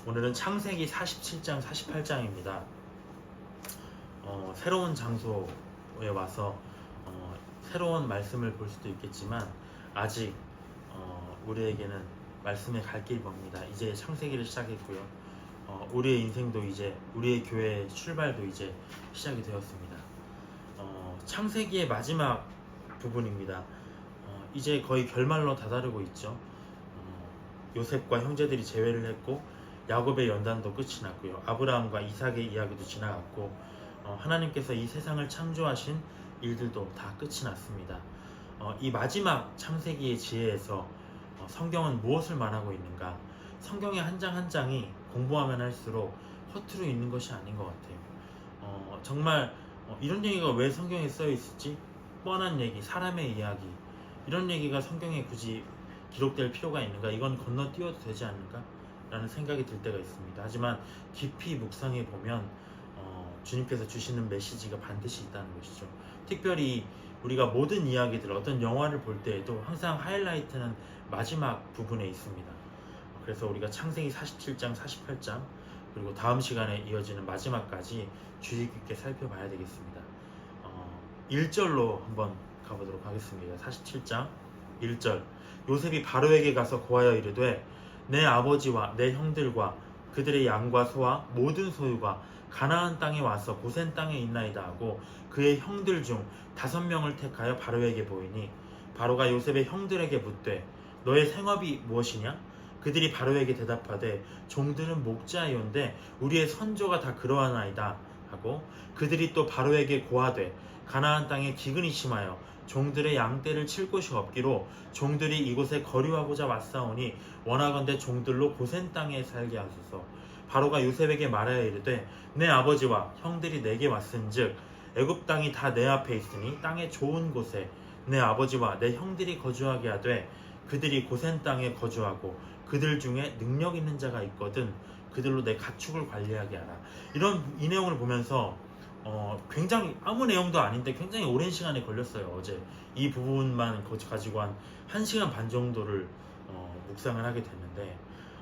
오늘은 창세기 47장, 48장입니다. 새로운 장소에 와서 새로운 말씀을 볼 수도 있겠지만 아직 우리에게는 말씀의 갈 길이 멉니다. 이제 창세기를 시작했고요. 우리의 인생도 이제 우리의 교회의 출발도 이제 시작이 되었습니다. 창세기의 마지막 부분입니다. 이제 거의 결말로 다다르고 있죠. 요셉과 형제들이 제외를 했고 야곱의 연단도 끝이 났고요. 아브라함과 이삭의 이야기도 지나갔고 하나님께서 이 세상을 창조하신 일들도 다 끝이 났습니다. 이 마지막 창세기의 지혜에서 성경은 무엇을 말하고 있는가? 성경의 한 장 한 장이 공부하면 할수록 허투루 있는 것이 아닌 것 같아요. 정말 이런 얘기가 왜 성경에 쓰여 있을지 뻔한 얘기, 사람의 이야기 이런 얘기가 성경에 굳이 기록될 필요가 있는가? 이건 건너뛰어도 되지 않는가? 라는 생각이 들 때가 있습니다. 하지만 깊이 묵상해 보면 주님께서 주시는 메시지가 반드시 있다는 것이죠. 특별히 우리가 모든 이야기들, 어떤 영화를 볼 때에도 항상 하이라이트는 마지막 부분에 있습니다. 그래서 우리가 창세기 47장, 48장 그리고 다음 시간에 이어지는 마지막까지 주의 깊게 살펴봐야 되겠습니다. 1절로 한번 가보도록 하겠습니다. 47장 1절. 요셉이 바로에게 가서 고하여 이르되 내 아버지와 내 형들과 그들의 양과 소와 모든 소유가 가나안 땅에 와서 고센 땅에 있나이다 하고 그의 형들 중 5명을 택하여 바로에게 보이니 바로가 요셉의 형들에게 묻되 너의 생업이 무엇이냐? 그들이 바로에게 대답하되 종들은 목자이온데 우리의 선조가 다 그러하나이다 하고 그들이 또 바로에게 고하되 가나안 땅에 기근이 심하여 종들의 양떼를 칠 곳이 없기로 종들이 이곳에 거류하고자 왔사오니 원하건대 종들로 고센 땅에 살게 하소서. 바로가 요셉에게 말하여 이르되 내 아버지와 형들이 내게 왔은즉 애굽 땅이 다 내 앞에 있으니 땅의 좋은 곳에 내 아버지와 내 형들이 거주하게 하되 그들이 고센 땅에 거주하고 그들 중에 능력 있는 자가 있거든 그들로 내 가축을 관리하게 하라. 이 내용을 보면서 굉장히 아무 내용도 아닌데 굉장히 오랜 시간이 걸렸어요. 어제 이 부분만 가지고 한 1시간 반 정도를 묵상을 하게 됐는데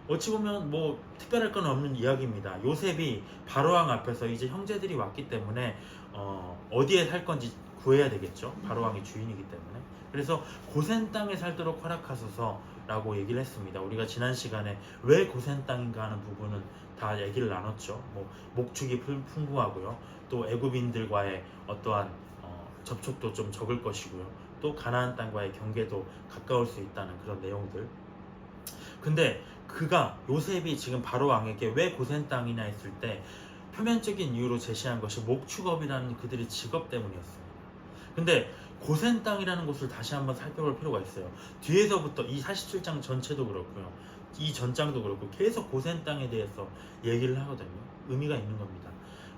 어찌 보면 뭐 특별할 건 없는 이야기입니다. 요셉이 바로왕 앞에서 이제 형제들이 왔기 때문에 어디에 살 건지 구해야 되겠죠. 바로왕이 주인이기 때문에. 그래서 고센 땅에 살도록 허락하소서라고 얘기를 했습니다. 우리가 지난 시간에 왜 고센 땅인가 하는 부분은 다 얘기를 나눴죠. 뭐 목축이 풍부하고요. 또 애굽인들과의 어떠한 접촉도 좀 적을 것이고요. 또 가나안 땅과의 경계도 가까울 수 있다는 그런 내용들. 근데 요셉이 지금 바로 왕에게 왜 고센 땅이냐 했을 때 표면적인 이유로 제시한 것이 목축업이라는 그들의 직업 때문이었습니다. 근데 고센 땅이라는 곳을 다시 한번 살펴볼 필요가 있어요. 뒤에서부터 이 47장 전체도 그렇고요. 이 전장도 그렇고 계속 고센 땅에 대해서 얘기를 하거든요. 의미가 있는 겁니다.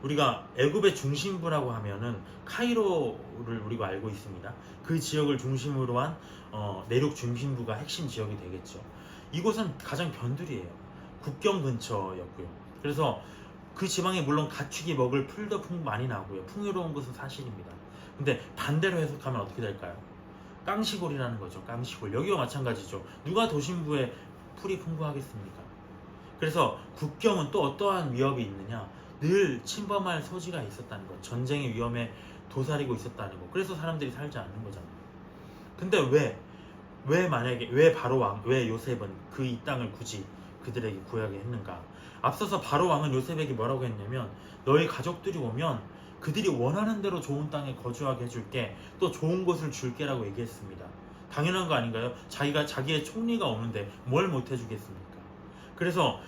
우리가 애굽의 중심부라고 하면은 카이로를 우리가 알고 있습니다. 그 지역을 중심으로 한 내륙 중심부가 핵심 지역이 되겠죠. 이곳은 가장 변두리예요. 국경 근처였고요. 그래서 그 지방에 물론 가축이 먹을 풀도 많이 나고요. 풍요로운 것은 사실입니다. 근데 반대로 해석하면 어떻게 될까요? 깡시골이라는 거죠. 깡시골. 여기와 마찬가지죠. 누가 도심부에 풀이 풍부하겠습니까? 그래서 국경은 또 어떠한 위협이 있느냐? 늘 침범할 소지가 있었다는 것. 전쟁의 위험에 도사리고 있었다는 것. 그래서 사람들이 살지 않는 거잖아요. 근데 왜 바로왕, 왜 요셉은 이 땅을 굳이 그들에게 구하게 했는가? 앞서서 바로왕은 요셉에게 뭐라고 했냐면 너희 가족들이 오면 그들이 원하는 대로 좋은 땅에 거주하게 해줄게, 또 좋은 곳을 줄게라고 얘기했습니다. 당연한 거 아닌가요? 자기의 총리가 오는데 뭘 못 해주겠습니까? 그래서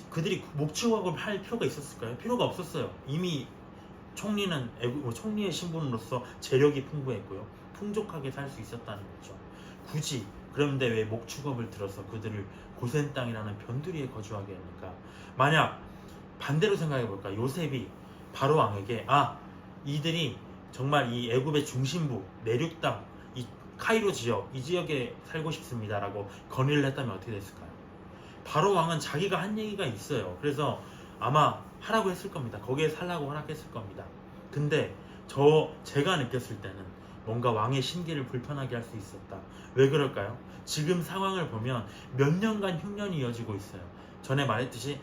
그들이 목축업을 할 필요가 있었을까요? 필요가 없었어요. 이미 총리의 신분으로서 재력이 풍부했고요. 풍족하게 살 수 있었다는 거죠. 굳이 그런데 왜 목축업을 들어서 그들을 고센 땅이라는 변두리에 거주하게 했는가? 만약 반대로 생각해 볼까? 요셉이 바로 왕에게 이들이 정말 이 애굽의 중심부 내륙 땅, 이 카이로 지역, 이 지역에 살고 싶습니다라고 건의를 했다면 어떻게 됐을까요? 바로 왕은 자기가 한 얘기가 있어요. 그래서 아마 하라고 했을 겁니다. 거기에 살라고 허락했을 겁니다. 근데 제가 느꼈을 때는 뭔가 왕의 심기를 불편하게 할 수 있었다. 왜 그럴까요? 지금 상황을 보면 몇 년간 흉년이 이어지고 있어요. 전에 말했듯이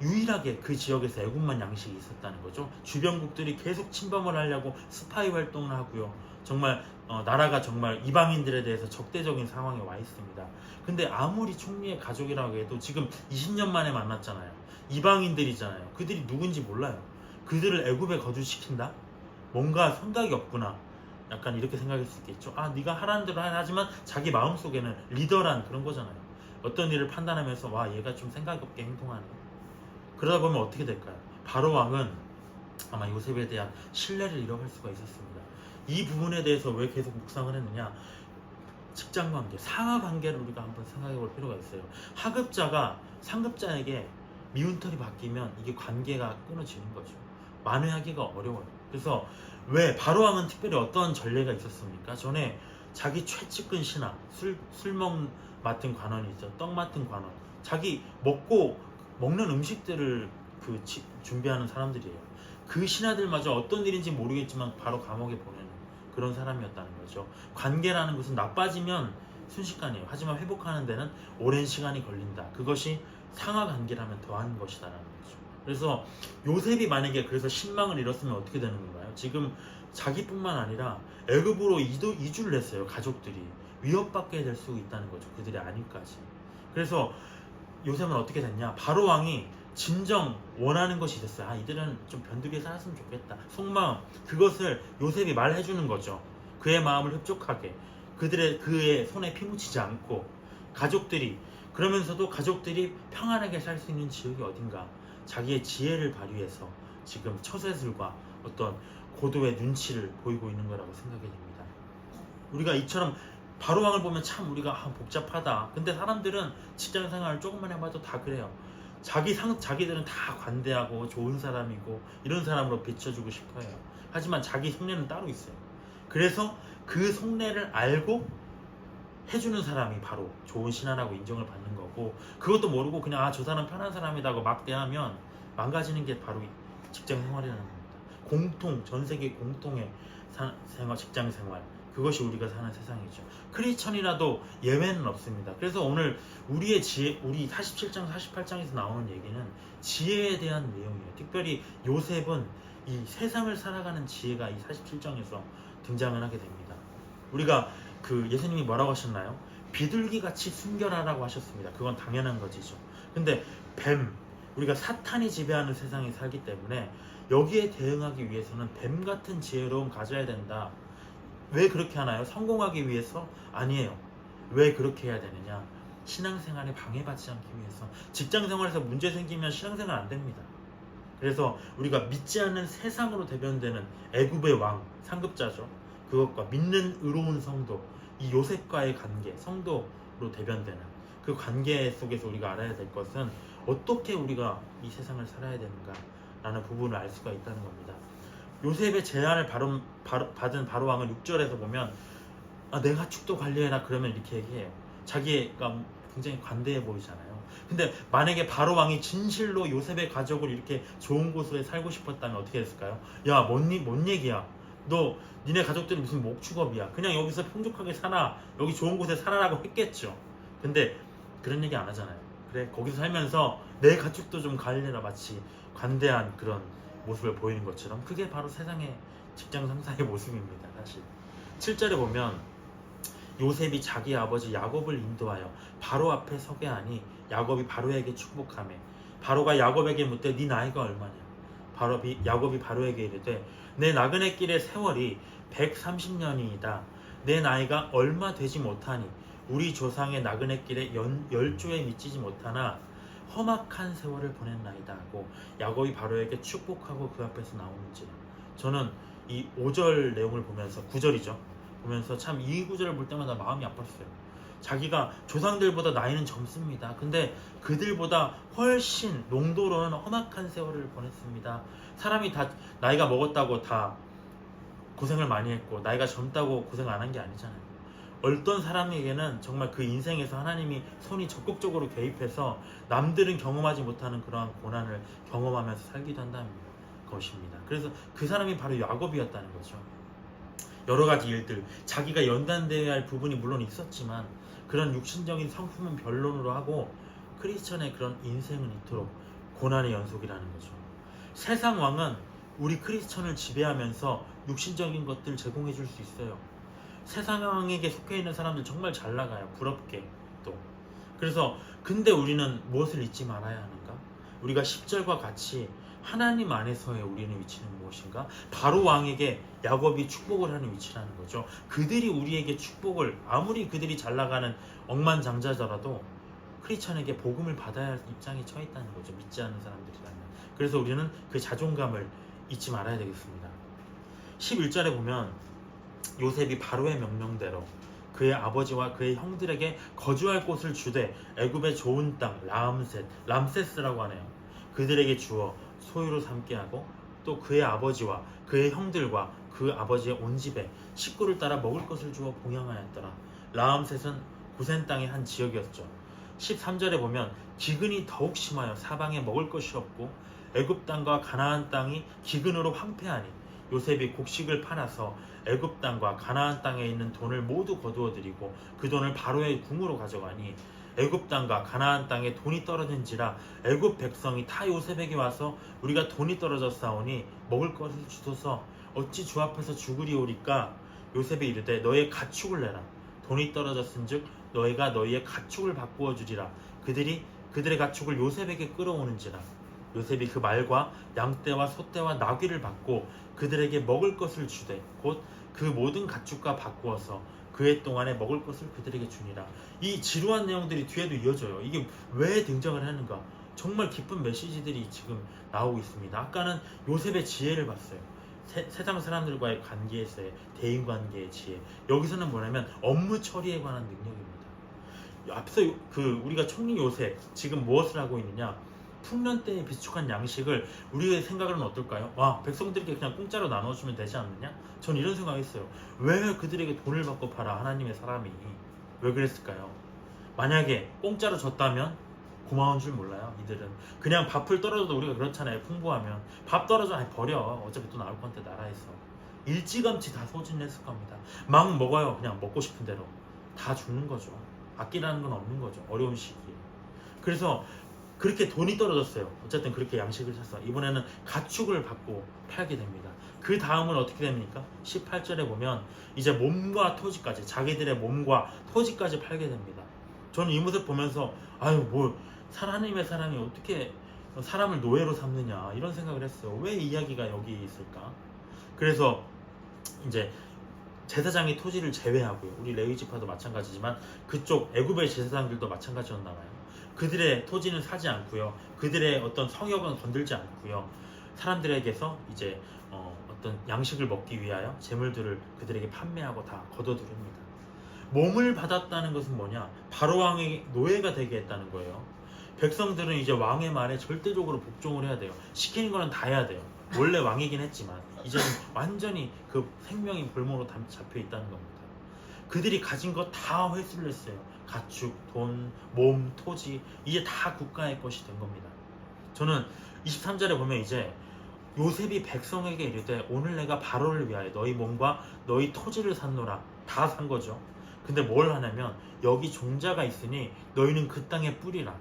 유일하게 그 지역에서 애국만 양식이 있었다는 거죠. 주변국들이 계속 침범을 하려고 스파이 활동을 하고요. 정말 나라가 정말 이방인들에 대해서 적대적인 상황에 와 있습니다. 근데 아무리 총리의 가족이라고 해도 지금 20년 만에 만났잖아요. 이방인들이잖아요. 그들이 누군지 몰라요. 그들을 애굽에 거주시킨다? 뭔가 생각이 없구나. 약간 이렇게 생각할 수 있겠죠. 아, 네가 하라는 대로 하지만 자기 마음속에는 리더란 그런 거잖아요. 어떤 일을 판단하면서 와, 얘가 좀 생각 없게 행동하네. 그러다 보면 어떻게 될까요? 바로 왕은 아마 요셉에 대한 신뢰를 잃어갈 수가 있었습니다. 이 부분에 대해서 왜 계속 묵상을 했느냐? 직장관계, 상하관계를 우리가 한번 생각해 볼 필요가 있어요. 하급자가 상급자에게 미운털이 바뀌면 이게 관계가 끊어지는 거죠. 만회하기가 어려워요. 그래서 왜 바로왕은 특별히 어떤 전례가 있었습니까? 전에 자기 최측근 신하, 술먹 맡은 관원이죠. 떡 맡은 관원. 자기 먹는 음식들을 준비하는 사람들이에요. 그 신하들마저 어떤 일인지 모르겠지만 바로 감옥에 보내는 그런 사람이었다는 거죠. 관계라는 것은 나빠지면 순식간이에요. 하지만 회복하는 데는 오랜 시간이 걸린다. 그것이 상하 관계라면 더한 것이다라는 거죠. 그래서 요셉이 만약에 그래서 신망을 잃었으면 어떻게 되는 건가요? 지금 자기뿐만 아니라 애굽으로 이주를 했어요. 가족들이 위협받게 될 수 있다는 거죠. 그들의 안위까지. 그래서 요셉은 어떻게 됐냐? 바로 왕이 진정 원하는 것이 있었어요. 아, 이들은 좀 변두리에 살았으면 좋겠다. 속마음, 그것을 요셉이 말해주는 거죠. 그의 마음을 흡족하게, 그의 손에 피 묻히지 않고, 그러면서도 가족들이 평안하게 살 수 있는 지역이 어딘가, 자기의 지혜를 발휘해서 지금 처세술과 어떤 고도의 눈치를 보이고 있는 거라고 생각이 됩니다. 우리가 이처럼 바로왕을 보면 참 우리가 복잡하다. 근데 사람들은 직장생활을 조금만 해봐도 다 그래요. 자기들은 다 관대하고 좋은 사람이고 이런 사람으로 비춰주고 싶어요. 하지만 자기 속내는 따로 있어요. 그래서 그 속내를 알고 해주는 사람이 바로 좋은 신하라고 인정을 받는 거고, 그것도 모르고 그냥 저 사람 편한 사람이라고 막대하면 망가지는 게 바로 직장 생활이라는 겁니다. 전 세계 공통의 직장 생활, 그것이 우리가 사는 세상이죠. 크리스천이라도 예외는 없습니다. 그래서 오늘 우리의 지혜, 우리 47장 48장에서 나오는 얘기는 지혜에 대한 내용이에요. 특별히 요셉은 이 세상을 살아가는 지혜가 이 47장에서 등장을 하게 됩니다. 우리가 예수님이 뭐라고 하셨나요? 비둘기같이 순결하라고 하셨습니다. 그건 당연한 것이죠. 근데 우리가 사탄이 지배하는 세상에 살기 때문에 여기에 대응하기 위해서는 뱀 같은 지혜로움 가져야 된다. 왜 그렇게 하나요? 성공하기 위해서? 아니에요. 왜 그렇게 해야 되느냐? 신앙생활에 방해받지 않기 위해서. 직장생활에서 문제 생기면 신앙생활 안 됩니다. 그래서 우리가 믿지 않는 세상으로 대변되는 애굽의 왕, 상급자죠. 그것과 믿는 의로운 성도, 이 요셉과의 관계, 성도로 대변되는 그 관계 속에서 우리가 알아야 될 것은 어떻게 우리가 이 세상을 살아야 되는가 라는 부분을 알 수가 있다는 겁니다. 요셉의 제안을 받은 바로왕은 6절에서 보면 내가 축도 관리해라 그러면 이렇게 얘기해요. 자기가 굉장히 관대해 보이잖아요. 근데 만약에 바로왕이 진실로 요셉의 가족을 이렇게 좋은 곳에 살고 싶었다면 어떻게 했을까요? 야, 뭔 얘기야? 니네 가족들이 무슨 목축업이야? 그냥 여기서 풍족하게 살아, 여기 좋은 곳에 살아라고 했겠죠. 근데 그런 얘기 안 하잖아요. 그래, 거기서 살면서 내 가족도 좀 관리해라, 마치 관대한 그런 모습을 보이는 것처럼. 그게 바로 세상의 직장 상사의 모습입니다. 사실 7절에 보면 요셉이 자기 아버지 야곱을 인도하여 바로 앞에 서게 하니 야곱이 바로에게 축복하며, 바로가 야곱에게 묻되 네 나이가 얼마냐? 야곱이 바로에게 이르되 내 나그네 길의 세월이 130년이다. 내 나이가 얼마 되지 못하니 우리 조상의 나그네 길에 10조에 미치지 못하나 험악한 세월을 보냈나이다 하고 야곱이 바로에게 축복하고 그 앞에서 나오는지라. 저는 이 5절 내용을 보면서, 9절이죠, 보면서 참 이 구절을 볼 때마다 마음이 아팠어요. 자기가 조상들보다 나이는 젊습니다. 근데 그들보다 훨씬 농도로는 험악한 세월을 보냈습니다. 사람이 다 나이가 먹었다고 다 고생을 많이 했고 나이가 젊다고 고생 안 한 게 아니잖아요. 어떤 사람에게는 정말 그 인생에서 하나님이 손이 적극적으로 개입해서 남들은 경험하지 못하는 그러한 고난을 경험하면서 살기도 한다는 것입니다. 그래서 그 사람이 바로 야곱이었다는 거죠. 여러 가지 일들, 자기가 연단되어야 할 부분이 물론 있었지만 그런 육신적인 성품은 변론으로 하고 크리스천의 그런 인생은 이토록 고난의 연속이라는 거죠. 세상 왕은 우리 크리스천을 지배하면서 육신적인 것들 제공해 줄 수 있어요. 세상 왕에게 속해 있는 사람들 정말 잘 나가요. 부럽게 또. 그래서 근데 우리는 무엇을 잊지 말아야 하는가? 우리가 10절과 같이 하나님 안에서의 우리는 위치는 무엇인가? 바로 왕에게 야곱이 축복을 하는 위치라는 거죠. 그들이 우리에게 축복을, 아무리 그들이 잘 나가는 억만장자더라도 크리스천에게 복음을 받아야 할 입장에 처해 있다는 거죠. 믿지 않는 사람들이라면. 그래서 우리는 그 자존감을 잊지 말아야 되겠습니다. 11절에 보면 요셉이 바로의 명령대로 그의 아버지와 그의 형들에게 거주할 곳을 주되 애굽의 좋은 땅 람세스라고 하네요. 그들에게 주어 소유로 삼게 하고 또 그의 아버지와 그의 형들과 그 아버지의 온 집에 식구를 따라 먹을 것을 주어 봉양하였더라. 람셋은 고센 땅의 한 지역이었죠. 13절에 보면 기근이 더욱 심하여 사방에 먹을 것이 없고 애굽 땅과 가나안 땅이 기근으로 황폐하니 요셉이 곡식을 팔아서 애굽 땅과 가나안 땅에 있는 돈을 모두 거두어들이고 그 돈을 바로의 궁으로 가져가니 애굽 땅과 가나안 땅에 돈이 떨어진지라 애굽 백성이 다 요셉에게 와서 우리가 돈이 떨어졌사오니 먹을 것을 주소서 어찌 주 앞에서 죽으리오리까. 요셉이 이르되 너의 가축을 내라. 돈이 떨어졌은즉 너희가 너희의 가축을 바꾸어 주리라. 그들의 가축을 요셉에게 끌어오는지라. 요셉이 그 말과 양떼와 소떼와 나귀를 받고 그들에게 먹을 것을 주되 곧 그 모든 가축과 바꾸어서 그해 동안에 먹을 것을 그들에게 주니라. 이 지루한 내용들이 뒤에도 이어져요. 이게 왜 등장을 하는가? 정말 기쁜 메시지들이 지금 나오고 있습니다. 아까는 요셉의 지혜를 봤어요. 세상 사람들과의 관계에서의 대인관계의 지혜. 여기서는 뭐냐면 업무 처리에 관한 능력입니다. 앞서 우리가 총리 요셉 지금 무엇을 하고 있느냐? 풍년 때에 비축한 양식을 우리의 생각은 어떨까요? 와, 백성들에게 그냥 공짜로 나눠주면 되지 않느냐? 전 이런 생각했어요. 왜 그들에게 돈을 받고 팔아? 하나님의 사람이 왜 그랬을까요? 만약에 공짜로 줬다면 고마운 줄 몰라요. 이들은 그냥 밥을 떨어져도 우리가 그렇잖아요. 풍부하면 밥 떨어져 버려. 어차피 또 나올 건데 나라에서 일찌감치 다 소진했을 겁니다. 막 먹어요. 그냥 먹고 싶은 대로 다 죽는 거죠. 아끼라는 건 없는 거죠. 어려운 시기에. 그래서 그렇게 돈이 떨어졌어요. 어쨌든 그렇게 양식을 샀어. 이번에는 가축을 받고 팔게 됩니다. 그 다음은 어떻게 됩니까? 18절에 보면 이제 몸과 토지까지, 자기들의 몸과 토지까지 팔게 됩니다. 저는 이 모습 보면서 하나님의 사람이 어떻게 사람을 노예로 삼느냐 이런 생각을 했어요. 왜 이야기가 여기 있을까? 그래서 이제 제사장이 토지를 제외하고요. 우리 레위 지파도 마찬가지지만 그쪽 애굽의 제사장들도 마찬가지였나 봐요. 그들의 토지는 사지 않고요. 그들의 어떤 성역은 건들지 않고요. 사람들에게서 이제 어떤 양식을 먹기 위하여 재물들을 그들에게 판매하고 다 거둬들입니다. 몸을 받았다는 것은 뭐냐? 바로 왕의 노예가 되게 했다는 거예요. 백성들은 이제 왕의 말에 절대적으로 복종을 해야 돼요. 시키는 거는 다 해야 돼요. 원래 왕이긴 했지만 이제는 완전히 그 생명이 볼모로 잡혀 있다는 겁니다. 그들이 가진 거 다 회수를 했어요. 가축, 돈, 몸, 토지 이제 다 국가의 것이 된 겁니다. 저는 23절에 보면 이제 요셉이 백성에게 이르되 오늘 내가 바로를 위하여 너희 몸과 너희 토지를 샀노라. 다 산 거죠. 근데 뭘 하냐면 여기 종자가 있으니 너희는 그 땅에 뿌리라.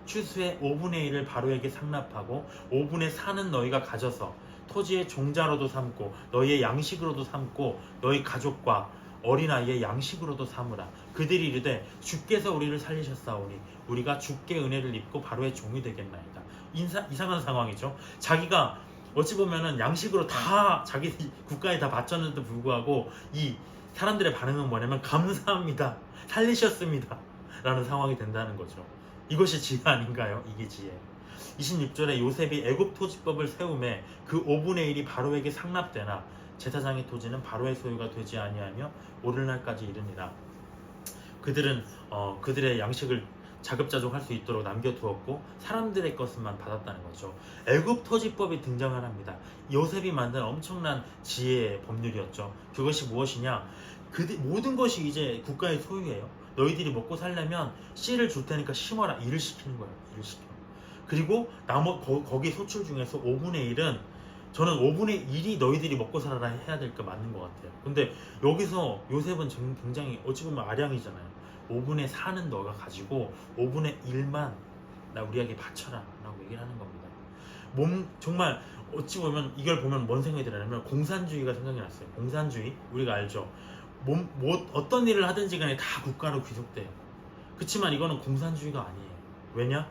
추수의 5분의 1을 바로에게 상납하고 5분의 4는 너희가 가져서 토지의 종자로도 삼고 너희의 양식으로도 삼고 너희 가족과 어린아이의 양식으로도 삼으라. 그들이 이르되 주께서 우리를 살리셨사오니 우리가 주께 은혜를 입고 바로의 종이 되겠나이다. 이상한 상황이죠. 자기가 어찌 보면은 양식으로 다 자기 국가에 다 바쳤는데도 불구하고 이 사람들의 반응은 뭐냐면 감사합니다. 살리셨습니다. 라는 상황이 된다는 거죠. 이것이 지혜 아닌가요? 이게 지혜. 26절에 요셉이 애굽 토지법을 세우매 그 5분의 1이 바로에게 상납되나 제사장의 토지는 바로의 소유가 되지 아니하며 오늘날까지 이르니라. 그들은 그들의 양식을 자급자족할 수 있도록 남겨두었고 사람들의 것만 받았다는 거죠. 애굽 토지법이 등장을 합니다. 요셉이 만든 엄청난 지혜의 법률이었죠. 그것이 무엇이냐? 모든 것이 이제 국가의 소유예요. 너희들이 먹고 살려면 씨를 줄 테니까 심어라. 일을 시키는 거예요. 일을 시켜. 그리고 거기 소출 중에서 5분의 1은 저는 5분의 1이 너희들이 먹고 살아라 해야 될 거 맞는 것 같아요. 근데 여기서 요셉은 굉장히 어찌 보면 아량이잖아요. 5분의 4는 너가 가지고 5분의 1만 나 우리에게 바쳐라 라고 얘기를 하는 겁니다. 정말 어찌 보면 이걸 보면 뭔 생각이 드냐면 공산주의가 생각이 났어요. 공산주의 우리가 알죠. 어떤 일을 하든지 간에 다 국가로 귀속돼요. 그렇지만 이거는 공산주의가 아니에요. 왜냐?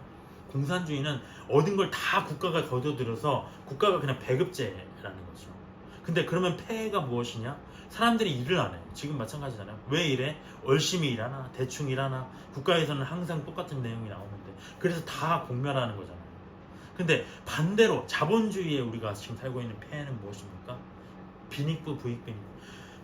공산주의는 얻은 걸 다 국가가 거둬들여서 국가가 그냥 배급제라는 거죠. 근데 그러면 폐해가 무엇이냐? 사람들이 일을 안 해요. 지금 마찬가지잖아요. 왜 이래? 열심히 일하나? 대충 일하나? 국가에서는 항상 똑같은 내용이 나오는데 그래서 다 공멸하는 거잖아요. 근데 반대로 자본주의에 우리가 지금 살고 있는 폐해는 무엇입니까? 빈익부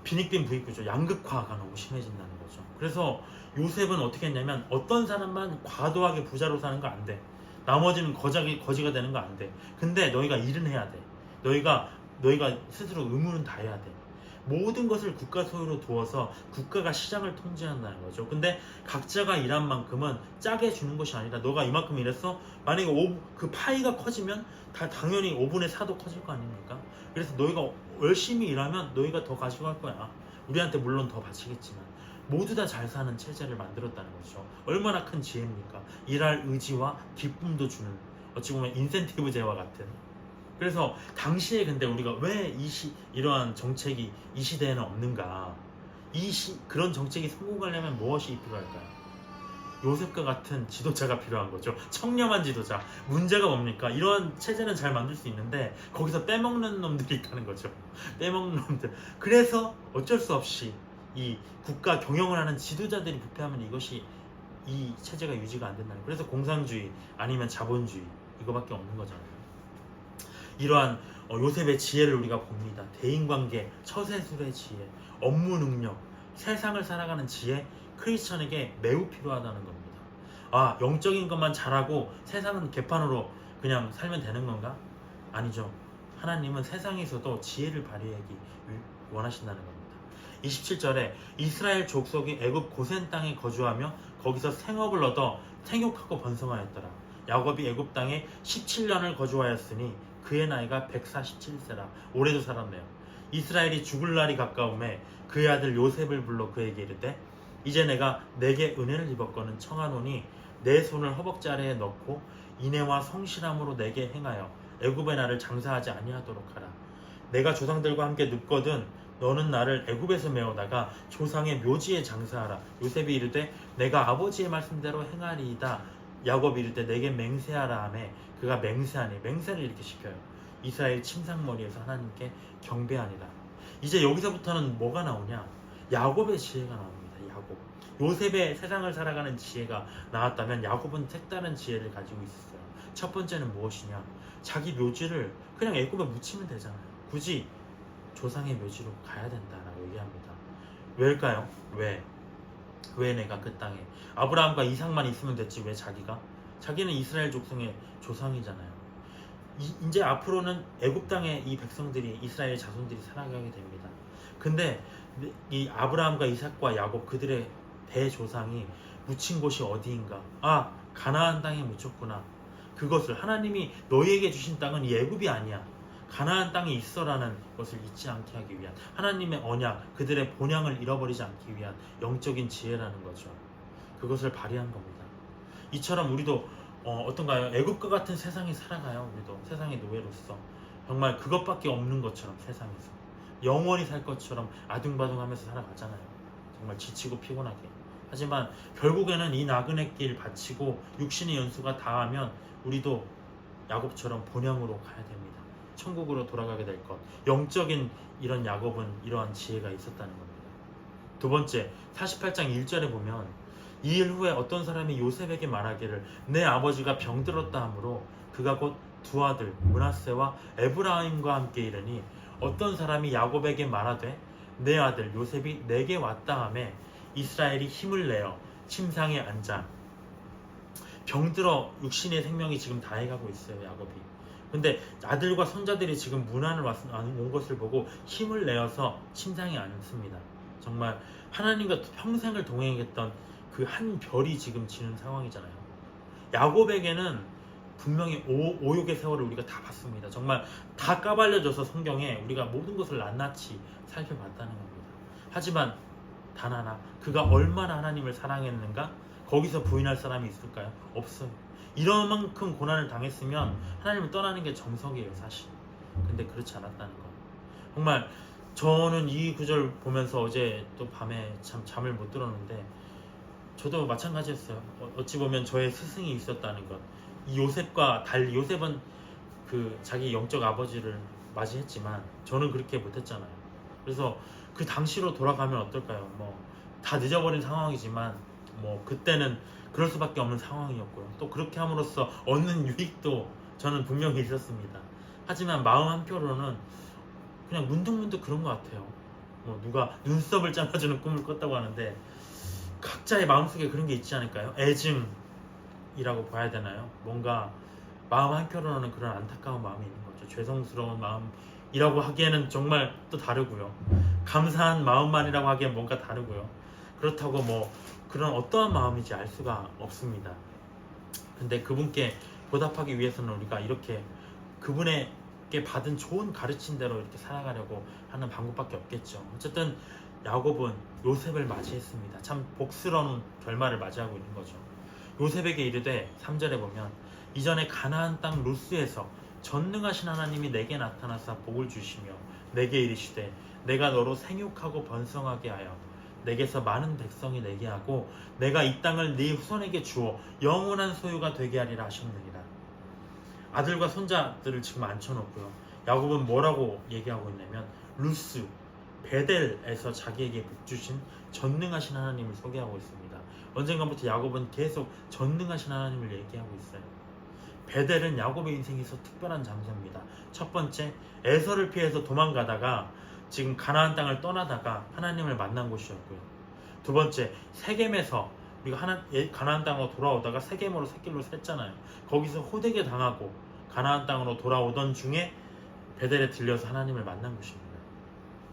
빈익빈 부익부죠. 양극화가 너무 심해진다는 거죠. 그래서 요셉은 어떻게 했냐면 어떤 사람만 과도하게 부자로 사는 거 안 돼. 나머지는 거지가 되는 거 안 돼. 근데 너희가 일은 해야 돼. 너희가 스스로 의무는 다 해야 돼. 모든 것을 국가 소유로 두어서 국가가 시장을 통제한다는 거죠. 근데 각자가 일한 만큼은 짜게 주는 것이 아니라 너가 이만큼 일했어? 만약에 그 파이가 커지면 당연히 5분의 4도 커질 거 아닙니까? 그래서 너희가 열심히 일하면 너희가 더 가지고 갈 거야. 우리한테 물론 더 바치겠지만 모두 다 잘 사는 체제를 만들었다는 거죠. 얼마나 큰 지혜입니까? 일할 의지와 기쁨도 주는 어찌 보면 인센티브제와 같은. 그래서 당시에 근데 우리가 왜 이러한 정책이 이 시대에는 없는가? 그런 정책이 성공하려면 무엇이 필요할까요? 요셉과 같은 지도자가 필요한 거죠. 청렴한 지도자. 문제가 뭡니까? 이러한 체제는 잘 만들 수 있는데 거기서 빼먹는 놈들이 있다는 거죠. 빼먹는 놈들. 그래서 어쩔 수 없이 이 국가 경영을 하는 지도자들이 부패하면 이 체제가 유지가 안 된다는 거예요. 그래서 공산주의 아니면 자본주의 이거밖에 없는 거잖아요. 이러한 요셉의 지혜를 우리가 봅니다. 대인관계, 처세술의 지혜, 업무 능력, 세상을 살아가는 지혜, 크리스천에게 매우 필요하다는 겁니다. 영적인 것만 잘하고 세상은 개판으로 그냥 살면 되는 건가? 아니죠. 하나님은 세상에서도 지혜를 발휘하기 원하신다는 겁니다. 27절에 이스라엘 족속이 애굽 고센 땅에 거주하며 거기서 생업을 얻어 생육하고 번성하였더라. 야곱이 애굽 땅에 17년을 거주하였으니 그의 나이가 147세라. 오래도 살았네요. 이스라엘이 죽을 날이 가까움에 그의 아들 요셉을 불러 그에게 이르되 이제 내가 내게 은혜를 입었거는 청하노니 내 손을 허벅지 아래에 넣고 인애와 성실함으로 내게 행하여 애굽의 나를 장사하지 아니하도록 하라. 내가 조상들과 함께 눕거든 너는 나를 애굽에서 메어다가 조상의 묘지에 장사하라. 요셉이 이르되 내가 아버지의 말씀대로 행하리이다. 야곱이 이르되 내게 맹세하라 하매 그가 맹세하니 맹세를 이렇게 시켜요. 이스라엘 침상머리에서 하나님께 경배하니라. 이제 여기서부터는 뭐가 나오냐? 야곱의 지혜가 나옵니다. 야곱. 요셉의 세상을 살아가는 지혜가 나왔다면 야곱은 색다른 지혜를 가지고 있었어요. 첫 번째는 무엇이냐? 자기 묘지를 그냥 애굽에 묻히면 되잖아요. 굳이 조상의 묘지로 가야 된다라고 얘기합니다. 왜일까요? 왜 내가 그 땅에 아브라함과 이삭만 있으면 됐지 왜 자기는 이스라엘 족속의 조상이잖아요. 이제 앞으로는 애굽 땅에 이 백성들이 이스라엘 자손들이 살아가게 됩니다. 근데 이 아브라함과 이삭과 야곱 그들의 대조상이 묻힌 곳이 어디인가? 가나안 땅에 묻혔구나. 그것을 하나님이 너희에게 주신 땅은 이 애굽이 아니야. 가나안 땅에 있어라는 것을 잊지 않게 하기 위한 하나님의 언약, 그들의 본향을 잃어버리지 않기 위한 영적인 지혜라는 거죠. 그것을 발휘한 겁니다. 이처럼 우리도 어떤가요? 애굽과 같은 세상에 살아가요. 우리도 세상의 노예로서 정말 그것밖에 없는 것처럼 세상에서 영원히 살 것처럼 아둥바둥하면서 살아가잖아요. 정말 지치고 피곤하게. 하지만 결국에는 이 나그네 길 바치고 육신의 연수가 다하면 우리도 야곱처럼 본향으로 가야 됩니다. 천국으로 돌아가게 될 것. 영적인 이런 야곱은 이러한 지혜가 있었다는 겁니다. 두 번째, 48장 1절에 보면 이 일 후에 어떤 사람이 요셉에게 말하기를 내 아버지가 병들었다 하므로 그가 곧 두 아들 므낫세와 에브라임과 함께 이르니 어떤 사람이 야곱에게 말하되 내 아들 요셉이 내게 왔다 하매 이스라엘이 힘을 내어 침상에 앉아. 병들어 육신의 생명이 지금 다해가고 있어요. 야곱이. 근데 아들과 손자들이 지금 문안을 온 것을 보고 힘을 내어서 침상에 앉습니다. 정말 하나님과 평생을 동행했던 그 한 별이 지금 지는 상황이잖아요. 야곱에게는 분명히 오욕의 세월을 우리가 다 봤습니다. 정말 다 까발려져서 성경에 우리가 모든 것을 낱낱이 살펴봤다는 겁니다. 하지만 단 하나. 그가 얼마나 하나님을 사랑했는가? 거기서 부인할 사람이 있을까요? 없어요. 이런 만큼 고난을 당했으면 하나님을 떠나는 게 정석이에요, 사실. 근데 그렇지 않았다는 거. 정말 저는 이 구절 보면서 어제 또 밤에 참 잠을 못 들었는데, 저도 마찬가지였어요. 어찌 보면 저의 스승이 있었다는 것. 이 요셉과 달리, 요셉은 그 자기 영적 아버지를 맞이했지만 저는 그렇게 못했잖아요. 그래서 그 당시로 돌아가면 어떨까요? 뭐 다 늦어버린 상황이지만 뭐 그때는 그럴 수밖에 없는 상황이었고요. 또 그렇게 함으로써 얻는 유익도 저는 분명히 있었습니다. 하지만 마음 한편으로는 그냥 문득문득 그런 것 같아요. 뭐 누가 눈썹을 잘라주는 꿈을 꿨다고 하는데, 각자의 마음속에 그런 게 있지 않을까요? 애증이라고 봐야 되나요? 뭔가 마음 한편으로는 그런 안타까운 마음이 있는 거죠. 죄송스러운 마음이라고 하기에는 정말 또 다르고요. 감사한 마음만이라고 하기엔 뭔가 다르고요. 그렇다고 뭐 그런 어떠한 마음인지 알 수가 없습니다. 근데 그분께 보답하기 위해서는 우리가 이렇게 그분에게 받은 좋은 가르침대로 이렇게 살아가려고 하는 방법밖에 없겠죠. 어쨌든 야곱은 요셉을 맞이했습니다. 참 복스러운 결말을 맞이하고 있는 거죠. 요셉에게 이르되 3절에 보면, 이전에 가나안 땅 루스에서 전능하신 하나님이 내게 나타나사 복을 주시며 내게 이르시되 내가 너로 생육하고 번성하게 하여 내게서 많은 백성이 되게 하고 내가 이 땅을 네 후손에게 주어 영원한 소유가 되게 하리라 하셨느니라. 아들과 손자들을 지금 앉혀놓고요. 야곱은 뭐라고 얘기하고 있냐면, 루스, 베델에서 자기에게 복 주신 전능하신 하나님을 소개하고 있습니다. 언젠가부터 야곱은 계속 전능하신 하나님을 얘기하고 있어요. 베델은 야곱의 인생에서 특별한 장소입니다. 첫 번째, 에서를 피해서 도망가다가 지금 가나안 땅을 떠나다가 하나님을 만난 곳이었고요. 두 번째, 세겜에서 우리가 가나안 땅으로 돌아오다가 세겜으로 새길로 샜잖아요. 거기서 호되게 당하고 가나안 땅으로 돌아오던 중에 베델에 들려서 하나님을 만난 곳입니다.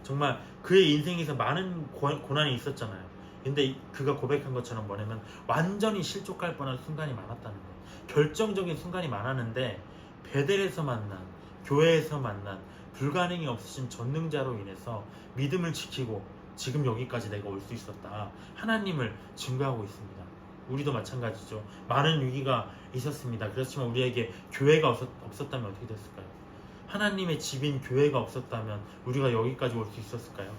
정말 그의 인생에서 많은 고난이 있었잖아요. 근데 그가 고백한 것처럼 뭐냐면 완전히 실족할 뻔한 순간이 많았다는 거예요. 결정적인 순간이 많았는데 베델에서 만난, 교회에서 만난 불가능이 없으신 전능자로 인해서 믿음을 지키고 지금 여기까지 내가 올 수 있었다, 하나님을 증거하고 있습니다. 우리도 마찬가지죠. 많은 위기가 있었습니다. 그렇지만 우리에게 교회가 없었다면 어떻게 됐을까요? 하나님의 집인 교회가 없었다면 우리가 여기까지 올 수 있었을까요?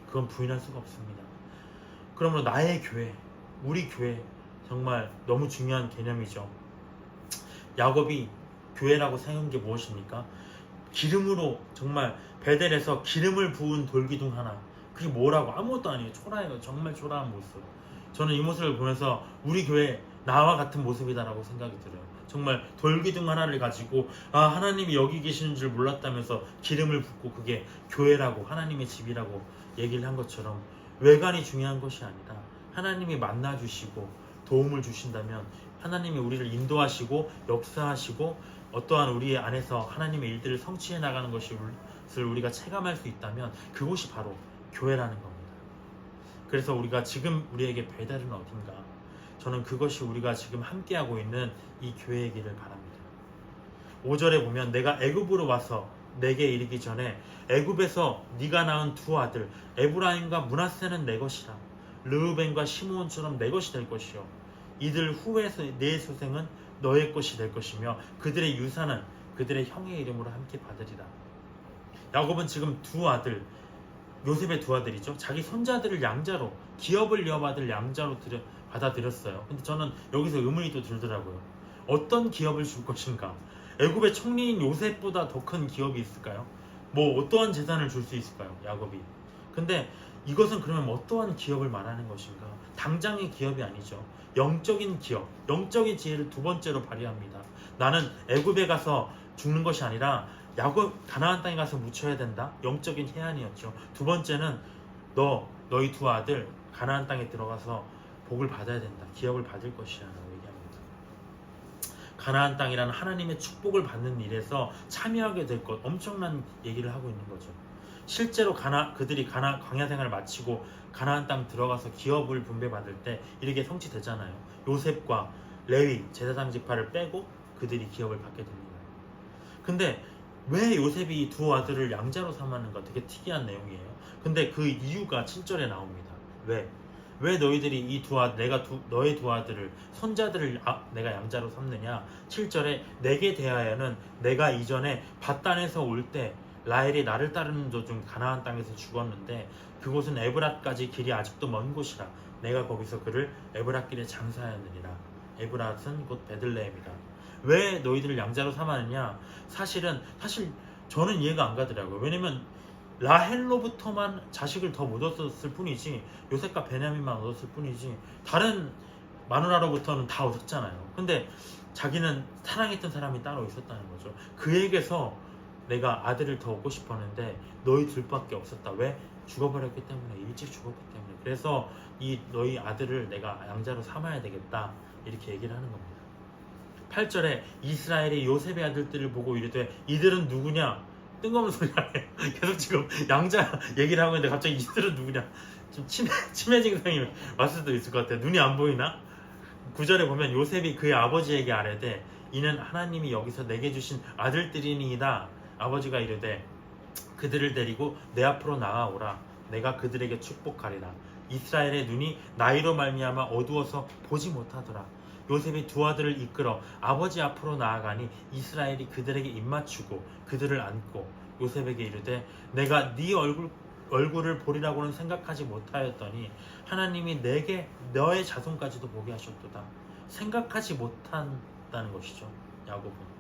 그건 부인할 수가 없습니다. 그러므로 나의 교회, 우리 교회, 정말 너무 중요한 개념이죠. 야곱이 교회라고 세운 게 무엇입니까? 기름으로, 정말 베델에서 기름을 부은 돌기둥 하나. 그게 뭐라고? 아무것도 아니에요. 초라해요. 정말 초라한 모습. 저는 이 모습을 보면서 우리 교회 나와 같은 모습이다라고 생각이 들어요. 정말 돌기둥 하나를 가지고 하나님이 여기 계시는 줄 몰랐다면서 기름을 붓고, 그게 교회라고, 하나님의 집이라고 얘기를 한 것처럼 외관이 중요한 것이 아니라 하나님이 만나주시고 도움을 주신다면, 하나님이 우리를 인도하시고 역사하시고 어떠한 우리 안에서 하나님의 일들을 성취해 나가는 것을 우리가 체감할 수 있다면 그곳이 바로 교회라는 겁니다. 그래서 우리가 지금 우리에게 베델은 어딘가? 저는 그것이 우리가 지금 함께하고 있는 이 교회이기를 바랍니다. 5절에 보면, 내가 애굽으로 와서 내게 이르기 전에 애굽에서 네가 낳은 두 아들 에브라임과 므낫세는 내 것이라. 르우벤과 시므온처럼 내 것이 될 것이요 이들 후에서 네 소생은 너의 것이 될 것이며 그들의 유산은 그들의 형의 이름으로 함께 받으리라. 야곱은 지금 두 아들, 요셉의 두 아들이죠. 자기 손자들을 양자로, 기업을 이어받을 양자로 받아들였어요. 근데 저는 여기서 의문이 또 들더라고요. 어떤 기업을 줄 것인가? 애굽의 총리인 요셉보다 더 큰 기업이 있을까요? 뭐 어떠한 재산을 줄 수 있을까요? 야곱이. 근데 이것은 그러면 어떠한 기업을 말하는 것인가? 당장의 기업이 아니죠. 영적인 기업, 영적인 지혜를 두 번째로 발휘합니다. 나는 애굽에 가서 죽는 것이 아니라 야곱 가나안 땅에 가서 묻혀야 된다. 영적인 해안이었죠. 두 번째는 너희 두 아들 가나안 땅에 들어가서 복을 받아야 된다. 기업을 받을 것이라고 얘기합니다. 가나안 땅이라는 하나님의 축복을 받는 일에서 참여하게 될 것, 엄청난 얘기를 하고 있는 거죠. 실제로 그들이 광야 생활을 마치고 가나안 땅 들어가서 기업을 분배받을 때 이렇게 성취되잖아요. 요셉과 레위 제사장 지파를 빼고 그들이 기업을 받게 됩니다. 근데 왜 요셉이 두 아들을 양자로 삼았는가? 되게 특이한 내용이에요. 근데 그 이유가 7절에 나옵니다. 왜 너희들이 너의 두 아들을 손자들을 내가 양자로 삼느냐? 7절에 내게 대하여는 내가 이전에 밧단에서 올 때 라헬이 나를 따르는 도중 가나안 땅에서 죽었는데 그곳은 에브랏까지 길이 아직도 먼 곳이라 내가 거기서 그를 에브랏길에 장사하였느니라. 에브랏은 곧 베들레헴이라. 왜 너희들을 양자로 삼았느냐? 사실 저는 이해가 안 가더라고요. 왜냐면 라헬로부터만 자식을 더 못 얻었을 뿐이지 요셉과 베냐민만 얻었을 뿐이지 다른 마누라로부터는 다 얻었잖아요. 근데 자기는 사랑했던 사람이 따로 있었다는 거죠. 그에게서 내가 아들을 더 얻고 싶었는데 너희 둘밖에 없었다. 왜? 죽어버렸기 때문에, 일찍 죽었기 때문에. 그래서 이 너희 아들을 내가 양자로 삼아야 되겠다, 이렇게 얘기를 하는 겁니다. 8절에 이스라엘이 요셉의 아들들을 보고 이르되 이들은 누구냐? 뜬금없는 소리 하네. 계속 지금 양자 얘기를 하고 있는데 갑자기 이들은 누구냐? 좀 치매 증상이 왔을 수도 있을 것 같아요. 눈이 안 보이나? 9절에 보면 요셉이 그의 아버지에게 아뢰되 이는 하나님이 여기서 내게 주신 아들들이니이다. 아버지가 이르되 그들을 데리고 내 앞으로 나아오라. 내가 그들에게 축복하리라. 이스라엘의 눈이 나이로 말미암아 어두워서 보지 못하더라. 요셉이 두 아들을 이끌어 아버지 앞으로 나아가니 이스라엘이 그들에게 입맞추고 그들을 안고 요셉에게 이르되 내가 네 얼굴을 보리라고는 생각하지 못하였더니 하나님이 내게 너의 자손까지도 보게 하셨도다. 생각하지 못한다는 것이죠. 야곱은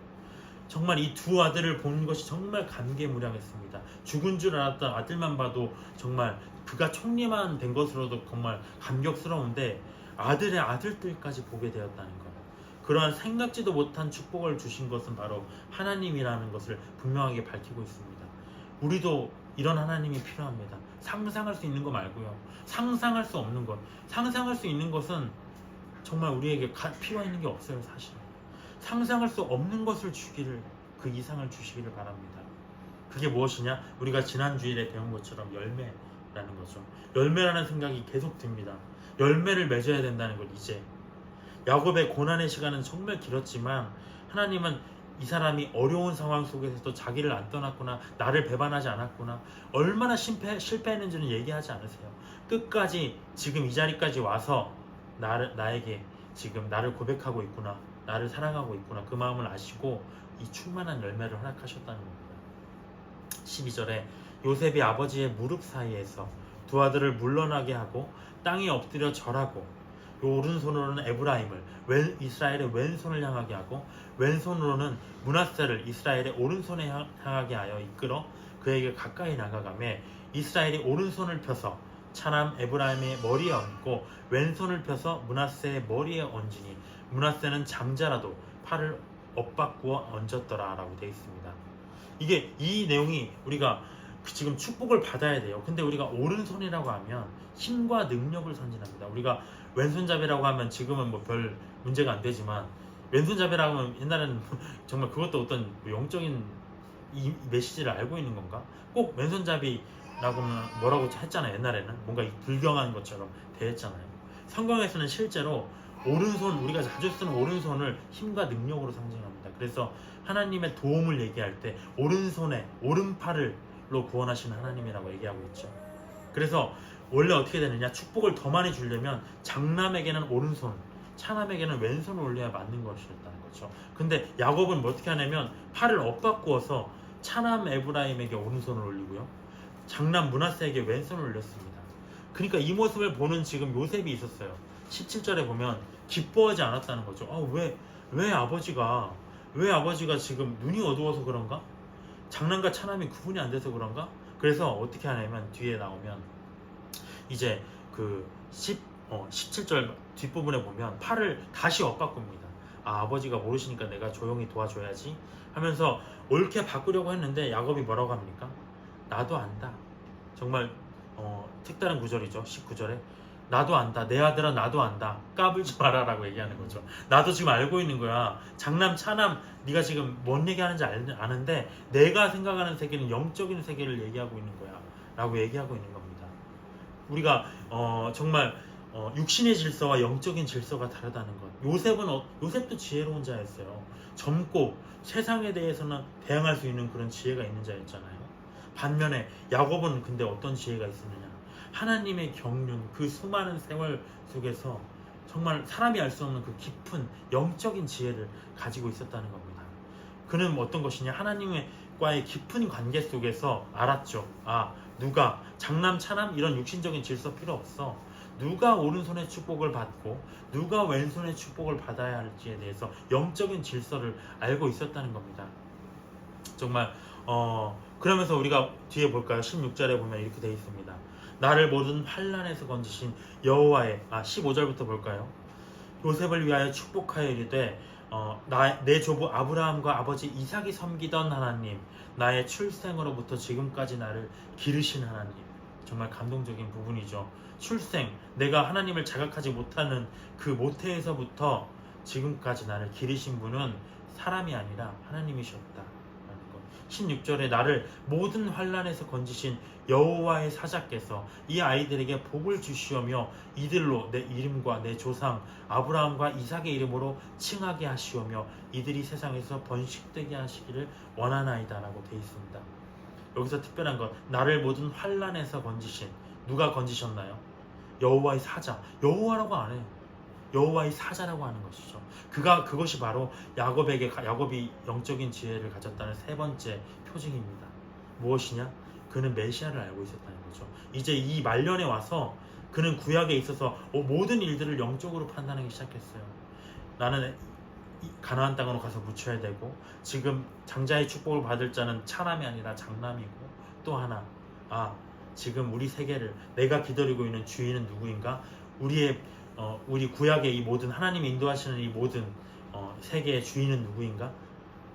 정말 이 두 아들을 본 것이 정말 감개무량했습니다. 죽은 줄 알았던 아들만 봐도 정말 그가 총리만 된 것으로도 정말 감격스러운데 아들의 아들들까지 보게 되었다는 것, 그러한 생각지도 못한 축복을 주신 것은 바로 하나님이라는 것을 분명하게 밝히고 있습니다. 우리도 이런 하나님이 필요합니다. 상상할 수 있는 거 말고요. 상상할 수 없는 것, 상상할 수 있는 것은 정말 우리에게 필요한 있는 게 없어요. 사실 상상할 수 없는 것을 주기를, 그 이상을 주시기를 바랍니다. 그게 무엇이냐? 우리가 지난 주일에 배운 것처럼 열매라는 거죠. 열매라는 생각이 계속 듭니다. 열매를 맺어야 된다는 것. 이제 야곱의 고난의 시간은 정말 길었지만 하나님은 이 사람이 어려운 상황 속에서도 자기를 안 떠났구나, 나를 배반하지 않았구나, 얼마나 실패했는지는 얘기하지 않으세요. 끝까지 지금 이 자리까지 와서 나에게 지금 나를 고백하고 있구나, 나를 사랑하고 있구나, 그 마음을 아시고 이 충만한 열매를 허락하셨다는 겁니다. 12절에 요셉이 아버지의 무릎 사이에서 두 아들을 물러나게 하고 땅에 엎드려 절하고 오른손으로는 에브라임을 이스라엘의 왼손을 향하게 하고 왼손으로는 므낫세를 이스라엘의 오른손에 향하게 하여 이끌어 그에게 가까이 나가가며 이스라엘이 오른손을 펴서 차남 에브라임의 머리에 얹고 왼손을 펴서 므낫세의 머리에 얹으니 므낫세는 잠자라도 팔을 엇바꾸어 얹었더라 라고 되어 있습니다. 이 내용이 우리가 지금 축복을 받아야 돼요. 근데 우리가 오른손이라고 하면 힘과 능력을 선진합니다. 우리가 왼손잡이라고 하면 지금은 뭐 별 문제가 안 되지만 왼손잡이라고 하면 옛날에는 정말 그것도 어떤 영적인 이 메시지를 알고 있는 건가? 꼭 왼손잡이라고 뭐라고 했잖아요. 옛날에는 뭔가 불경한 것처럼 대했잖아요. 성경에서는 실제로 오른손, 우리가 자주 쓰는 오른손을 힘과 능력으로 상징합니다. 그래서 하나님의 도움을 얘기할 때 오른손에 오른팔로 구원하시는 하나님이라고 얘기하고 있죠. 그래서 원래 어떻게 되느냐, 축복을 더 많이 주려면 장남에게는 오른손, 차남에게는 왼손을 올려야 맞는 것이었다는 거죠. 근데 야곱은 뭐 어떻게 하냐면 팔을 엇바꾸어서 차남 에브라임에게 오른손을 올리고요, 장남 므낫세에게 왼손을 올렸습니다. 그러니까 이 모습을 보는 지금 요셉이 있었어요. 17절에 보면 기뻐하지 않았다는 거죠. 왜 아버지가 지금 눈이 어두워서 그런가? 장남과 차남이 구분이 안 돼서 그런가? 그래서 어떻게 하냐면 뒤에 나오면 이제 그 17절 뒷부분에 보면 팔을 다시 엇바꿉니다. 아버지가 모르시니까 내가 조용히 도와줘야지 하면서 옳게 바꾸려고 했는데 야곱이 뭐라고 합니까? 나도 안다. 정말 색다른 구절이죠. 19절에 나도 안다. 내 아들아 나도 안다. 까불지 마라 라고 얘기하는 거죠. 나도 지금 알고 있는 거야. 장남 차남 네가 지금 뭔 얘기하는지 아는데 내가 생각하는 세계는 영적인 세계를 얘기하고 있는 거야 라고 얘기하고 있는 겁니다. 우리가 정말 육신의 질서와 영적인 질서가 다르다는 것. 요셉도 지혜로운 자였어요. 젊고 세상에 대해서는 대항할 수 있는 그런 지혜가 있는 자였잖아요. 반면에 야곱은 근데 어떤 지혜가 있었느냐, 하나님의 경륜, 그 수많은 세월 속에서 정말 사람이 알 수 없는 그 깊은 영적인 지혜를 가지고 있었다는 겁니다. 그는 어떤 것이냐? 하나님과의 깊은 관계 속에서 알았죠. 누가 장남 차남 이런 육신적인 질서 필요 없어. 누가 오른손의 축복을 받고 누가 왼손의 축복을 받아야 할지에 대해서 영적인 질서를 알고 있었다는 겁니다. 정말 그러면서 우리가 뒤에 볼까요? 16절에 보면 이렇게 되어 있습니다. 나를 모든 환난에서 건지신 여호와의 15절부터 볼까요? 요셉을 위하여 축복하여 이르되 내 조부 아브라함과 아버지 이삭이 섬기던 하나님, 나의 출생으로부터 지금까지 나를 기르신 하나님. 정말 감동적인 부분이죠. 출생, 내가 하나님을 자각하지 못하는 그 모태에서부터 지금까지 나를 기르신 분은 사람이 아니라 하나님이셨다. 16절에 나를 모든 환난에서 건지신 여호와의 사자께서 이 아이들에게 복을 주시오며 이들로 내 이름과 내 조상 아브라함과 이삭의 이름으로 칭하게 하시오며 이들이 세상에서 번식되게 하시기를 원하나이다 라고 되어 있습니다. 여기서 특별한 건 나를 모든 환난에서 건지신, 누가 건지셨나요? 여호와의 사자, 여호와라고 안 해요. 여호와의 사자라고 하는 것이죠. 그것이 바로 야곱이 영적인 지혜를 가졌다는 세 번째 표징입니다. 무엇이냐? 그는 메시아를 알고 있었다는 거죠. 이제 이 말년에 와서 그는 구약에 있어서 모든 일들을 영적으로 판단하기 시작했어요. 나는 가나안 땅으로 가서 묻혀야 되고, 지금 장자의 축복을 받을 자는 차남이 아니라 장남이고, 또 하나 지금 우리 세계를 내가 기다리고 있는 주인은 누구인가? 우리 구약의 이 모든 하나님이 인도하시는 이 모든 세계의 주인은 누구인가?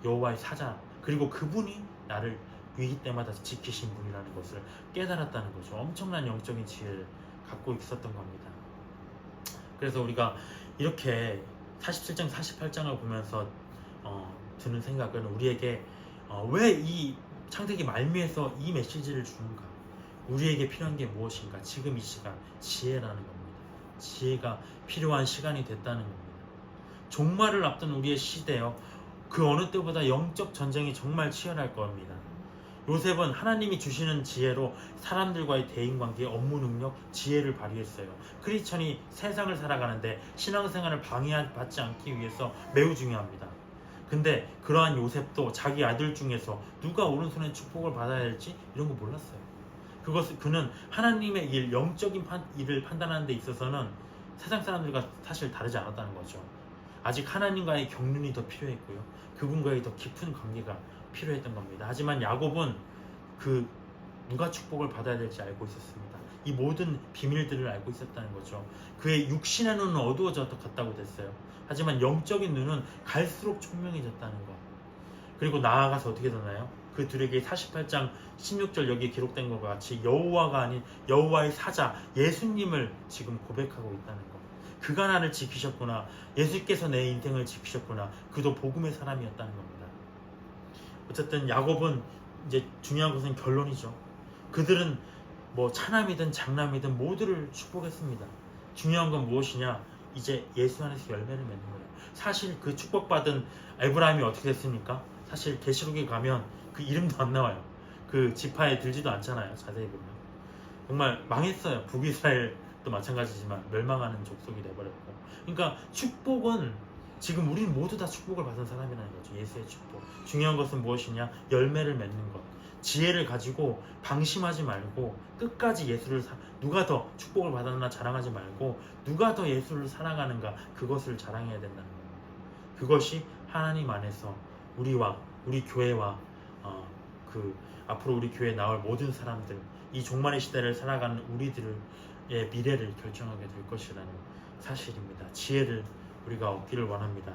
여호와의 사자. 그리고 그분이 나를 위기 때마다 지키신 분이라는 것을 깨달았다는 거죠. 엄청난 영적인 지혜를 갖고 있었던 겁니다. 그래서 우리가 이렇게 47장 48장을 보면서 드는 생각은 우리에게 왜 이 창세기 말미에서 이 메시지를 주는가? 우리에게 필요한 게 무엇인가? 지금 이 시간 지혜라는 겁니다. 지혜가 필요한 시간이 됐다는 겁니다. 종말을 앞둔 우리의 시대요, 그 어느 때보다 영적 전쟁이 정말 치열할 겁니다. 요셉은 하나님이 주시는 지혜로 사람들과의 대인관계, 업무 능력, 지혜를 발휘했어요. 크리스천이 세상을 살아가는데 신앙생활을 방해받지 않기 위해서 매우 중요합니다. 근데 그러한 요셉도 자기 아들 중에서 누가 오른손에 축복을 받아야 할지 이런 거 몰랐어요. 그는 하나님의 일, 영적인 일을 판단하는 데 있어서는 세상 사람들과 사실 다르지 않았다는 거죠. 아직 하나님과의 경륜이 더 필요했고요, 그분과의 더 깊은 관계가 필요했던 겁니다. 하지만 야곱은 누가 축복을 받아야 될지 알고 있었습니다. 이 모든 비밀들을 알고 있었다는 거죠. 그의 육신의 눈은 어두워져 갔다고 됐어요. 하지만 영적인 눈은 갈수록 총명해졌다는 것. 그리고 나아가서 어떻게 되나요? 그 둘에게 48장 16절 여기에 기록된 것과 같이 여호와가 아닌 여호와의 사자 예수님을 지금 고백하고 있다는 것. 그가 나를 지키셨구나. 예수께서 내 인생을 지키셨구나. 그도 복음의 사람이었다는 겁니다. 어쨌든 야곱은 이제 중요한 것은 결론이죠. 그들은 차남이든 장남이든 모두를 축복했습니다. 중요한 건 무엇이냐? 이제 예수 안에서 열매를 맺는 거예요. 사실 그 축복받은 에브라임이 어떻게 됐습니까? 사실 계시록에 가면 그 이름도 안 나와요. 그 지파에 들지도 않잖아요. 자세히 보면 정말 망했어요. 북이스라엘도 마찬가지지만 멸망하는 족속이 돼버렸고. 그러니까 축복은 지금 우리는 모두 다 축복을 받은 사람이라는 거죠. 예수의 축복. 중요한 것은 무엇이냐? 열매를 맺는 것. 지혜를 가지고 방심하지 말고 끝까지 누가 더 축복을 받았나 자랑하지 말고 누가 더 예수를 사랑하는가, 그것을 자랑해야 된다는 겁니다. 그것이 하나님 안에서 우리 교회와 앞으로 우리 교회에 나올 모든 사람들, 이 종말의 시대를 살아가는 우리들의 미래를 결정하게 될 것이라는 사실입니다. 지혜를 우리가 얻기를 원합니다.